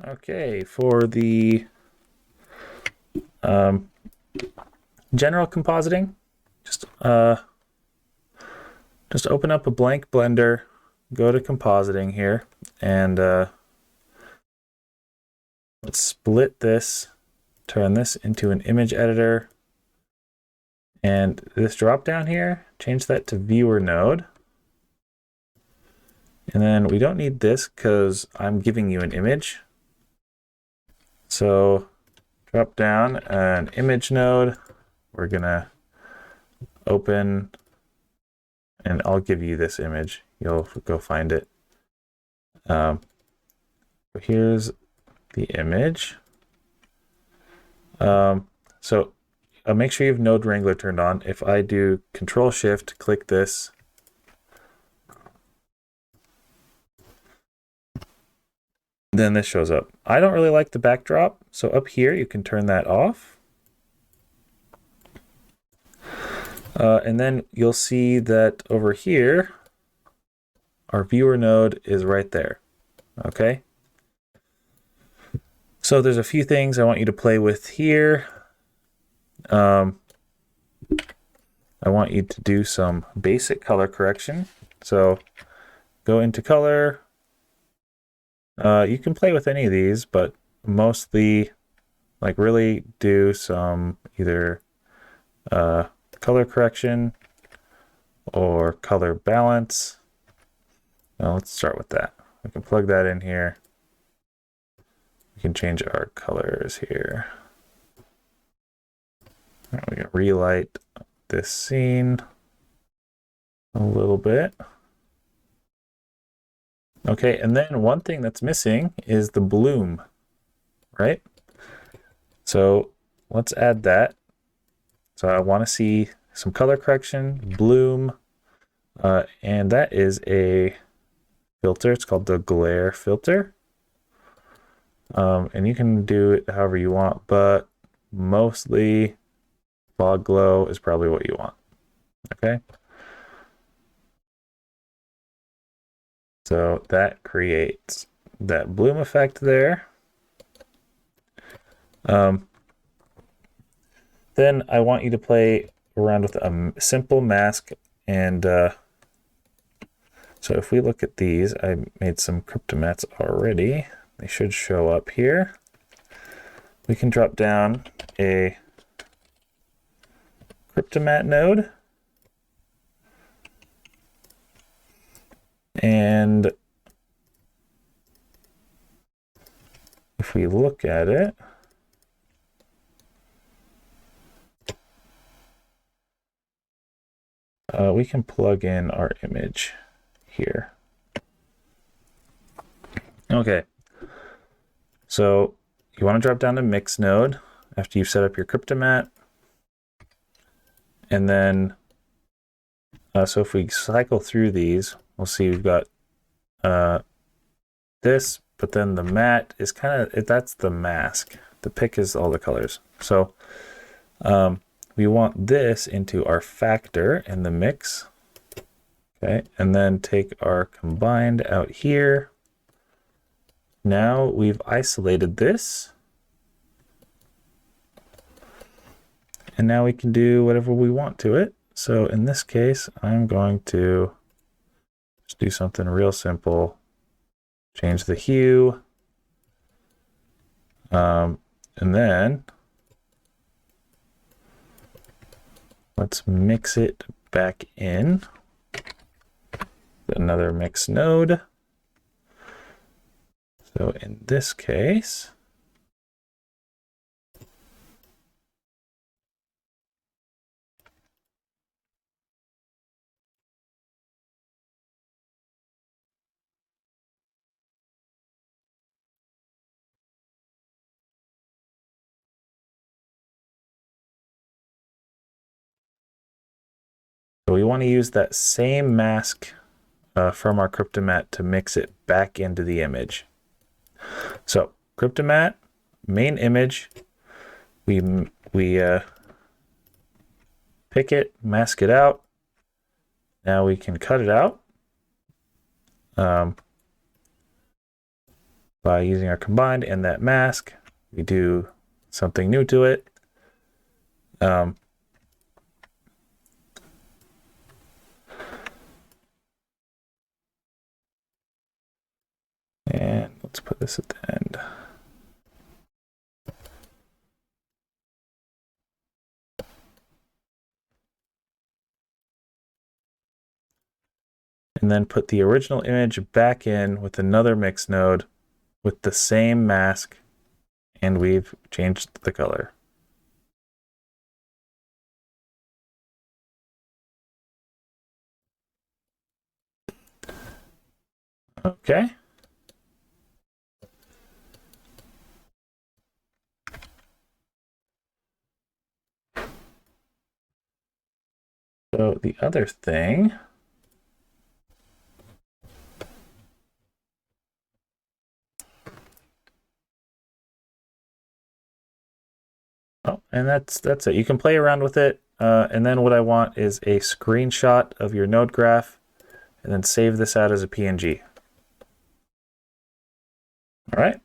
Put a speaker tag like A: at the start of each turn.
A: Okay, for the general compositing, just open up a blank Blender, go to compositing here, and let's split this, turn this into an image editor, and this drop down here, change that to viewer node. And then we don't need this because I'm giving you an image. So drop down an image node. We're gonna open, and I'll give you this image. You'll go find it. Here's the image. So make sure you have Node Wrangler turned on. If I do Control Shift, click this, then this shows up. I don't really like the backdrop, so up here you can turn that off. And then you'll see that over here, our viewer node is right there. Okay. So there's a few things I want you to play with here. I want you to do some basic color correction. So go into color. You can play with any of these, but mostly like really do some either color correction or color balance. Now let's start with that. We can plug that in here. We can change our colors here. We can relight this scene a little bit. Okay, and then one thing that's missing is the bloom, right? So let's add that. So I want to see some color correction, bloom, and that is a filter. It's called the glare filter. And you can do it however you want, but mostly fog glow is probably what you want. Okay. So that creates that bloom effect there. Then I want you to play around with a simple mask. And so if we look at these, I made some Cryptomattes already. They should show up here. We can drop down a Cryptomatte node. And if we look at it, we can plug in our image here. Okay. So you want to drop down to mix node after you've set up your Cryptomatte. And then, so if we cycle through these, we'll see we've got this, but then the matte is kind of, that's the mask. The pick is all the colors. So we want this into our factor in the mix. Okay, and then take our combined out here. Now we've isolated this. And now we can do whatever we want to it. So in this case, I'm going to just do something real simple. Change the hue. And then let's mix it back in. Another mix node. So in this case, so we want to use that same mask from our Cryptomatte to mix it back into the image. So Cryptomatte, main image, we pick it, mask it out. Now we can cut it out. by using our combined and that mask. We do something new to it. And let's put this at the end. And then put the original image back in with another mix node with the same mask, and we've changed the color. Okay. So the other thing, oh, and that's it. You can play around with it. And then what I want is a screenshot of your node graph, and then save this out as a PNG. All right.